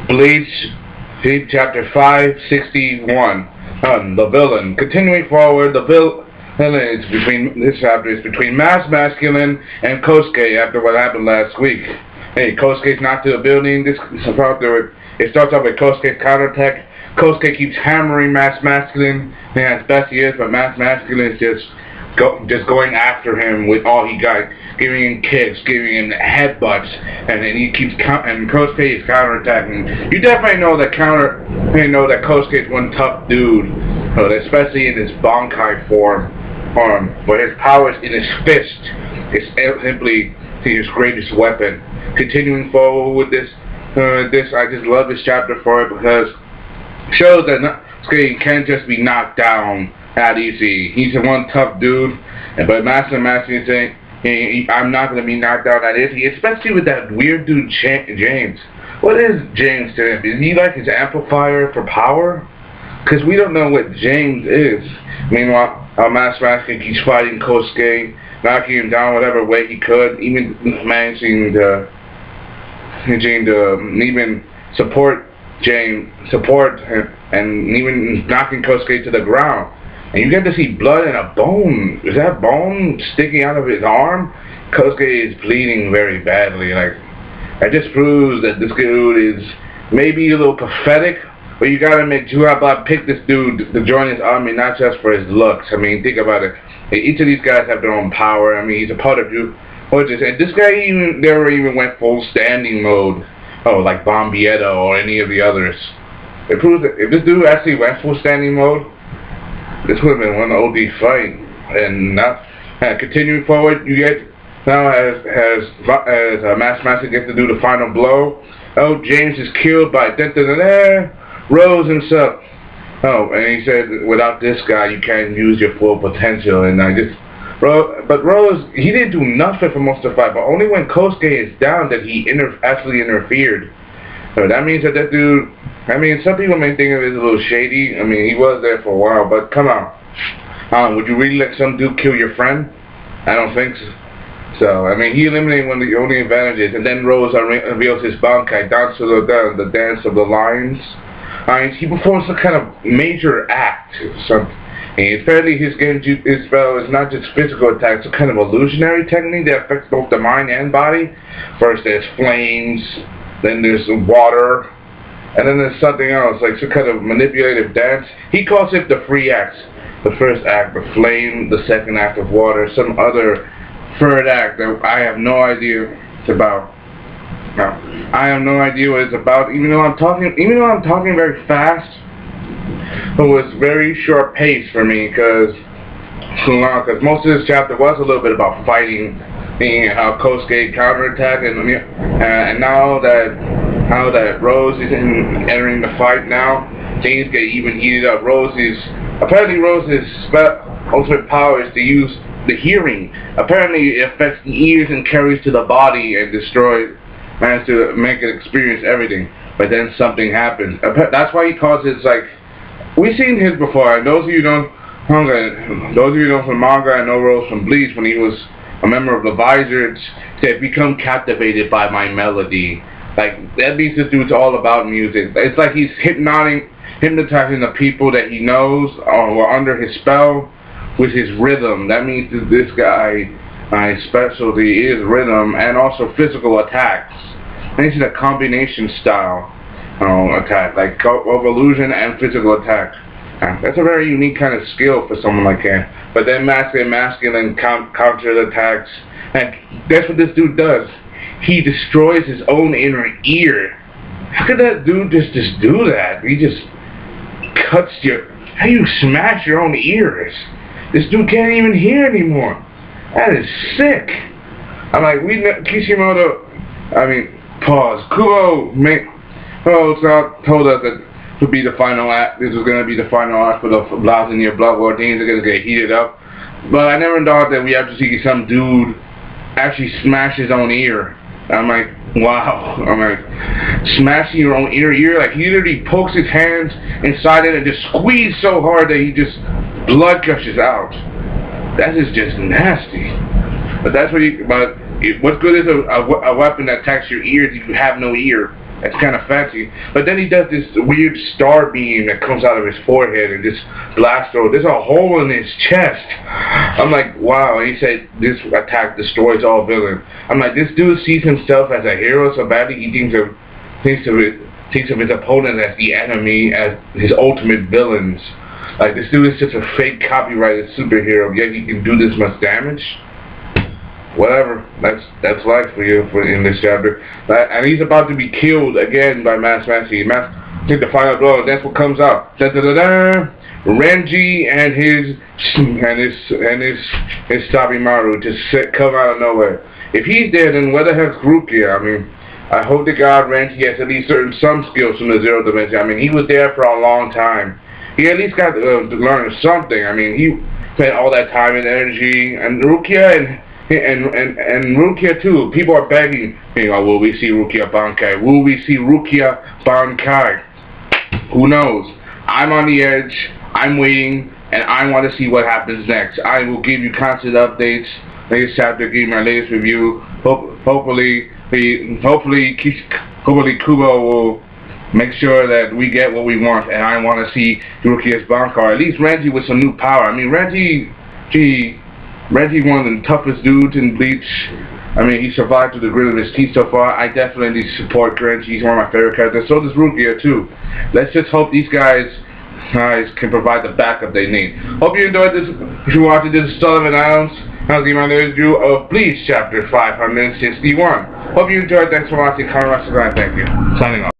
Bleach, chapter 561. The villain. Continuing forward, the villain is between this chapter is between Mass Masculine and Kosuke after what happened last week. Hey, Kosuke's knocked to the building. It starts off with Kosuke's counterattack. Kosuke keeps hammering Mass Masculine. Man, as best he is, but Mass Masculine is just going after him with all he got, giving him kicks, giving him headbutts, and then and Kosuke is counterattacking. You definitely know that Kosuke is one tough dude, especially in his Bankai form, but his powers in his fist is simply his greatest weapon. Continuing forward with this, I just love this chapter for it because it shows that Kosuke can't just be knocked down that easy. He's a one tough dude, but Master is saying, hey, I'm not going to be knocked down that easy, especially with that weird dude James. What is James to him? Is he like his amplifier for power? Because we don't know what James is. Meanwhile, Master keeps fighting Kosuke, knocking him down whatever way he could, even managing to even support him, and even knocking Kosuke to the ground. And you get to see blood and a bone. Is that bone sticking out of his arm? Kosuke is bleeding very badly. Like, that just proves that this dude is maybe a little pathetic, but you gotta make Juhabab pick this dude to join his army, not just for his looks. I mean, think about it. Each of these guys have their own power. I mean, he's a part of you. And this guy never even went full standing mode. Oh, like Bombietta or any of the others. It proves that if this dude actually went full standing mode, this would have been one OD fight. And now, continuing forward, you get now as Master gets to do the final blow. Oh, James is killed by Rose himself. Oh, and he said, without this guy, you can't use your full potential. And but Rose, he didn't do nothing for most of the fight, but only when Kosuke is down that he actually interfered. So that means that dude, I mean, some people may think of it as a little shady. I mean, he was there for a while, but come on. Would you really let some dude kill your friend? I don't think so. So, I mean, he eliminated one of the only advantages, and then Rose reveals his Bankai, the dance of the lions. He performs some kind of major act. And apparently his spell is not just physical attacks, it's a kind of illusionary technique that affects both the mind and body. First there's flames, then there's water, and then there's something else, like some kind of manipulative dance. He calls it the three acts. The first act of flame, the second act of water, some other third act that I have no idea it's about. No, I have no idea what it's about, even though I'm talking very fast. It was very short pace for me because most of this chapter was a little bit about fighting, how Kosuke counterattacked, and now that Rose is entering the fight now, things get even heated up. Apparently Rose's ultimate power is to use the hearing. Apparently it affects the ears and carries to the body and managed to make it experience everything. But then something happens. That's why he calls it like. We've seen his before, and those of you know from manga and know Rose from Bleach, when he was a member of the Visor, said, become captivated by my melody. Like, that means this dude's all about music. It's like he's hypnotizing the people that he knows or under his spell with his rhythm. That means that this guy, his specialty is rhythm and also physical attacks. And it's a combination style. Attack, like of illusion and physical attack. That's a very unique kind of skill for someone like him. But then masculine counter attacks, and that's what this dude does. He destroys his own inner ear. How could that dude just do that? He just cuts how you smash your own ears? This dude can't even hear anymore. That is sick. I'm like, Kishimoto. I mean, pause. Kubo told us that to be the final act. This was going to be the final act for the Blazinier Blood War. Things are going to get heated up. But I never thought that we have to see some dude actually smash his own ear. I'm like, wow. I'm like, smashing your own inner ear? Like, he literally pokes his hands inside it and just squeezes so hard that blood gushes out. That is just nasty. But what's good is a weapon that attacks your ears if you have no ear. That's kind of fancy. But then he does this weird star beam that comes out of his forehead and just blasts through. There's a hole in his chest. I'm like, wow. And he said this attack destroys all villains. I'm like, this dude sees himself as a hero so badly he thinks of his opponent as the enemy, as his ultimate villains. Like, this dude is just a fake copyrighted superhero, yet he can do this much damage. Whatever, that's life for you in this chapter. And he's about to be killed again by Mask Massey. Take the final blow. That's what comes out. Da da da da. Renji and his Sabimaru just come out of nowhere. If he's dead, then where the heck's Rukia? I mean, I hope to God Renji has at least some skills from the Zero Dimension. I mean, he was there for a long time. He at least got to learn something. I mean, he spent all that time and energy, and Rukia and Rukia too. People are begging, will we see Rukia Bankai? Will we see Rukia Bankai? Who knows? I'm on the edge. I'm waiting, and I want to see what happens next. I will give you constant updates. Latest chapter, give you my latest review. Hopefully Kubo will make sure that we get what we want, and I want to see Rukia's Bankai. At least Renji with some new power. I mean, Renji one of the toughest dudes in Bleach. I mean, he survived through the grit of his teeth so far. I definitely support Renji. He's one of my favorite characters. So does Rukia too. Let's just hope these guys can provide the backup they need. Hope you enjoyed this. If you watched this, Sullivan Islands. I'll give my review of Bleach chapter 561. Hope you enjoyed. Thanks for watching. Thank you. Signing off.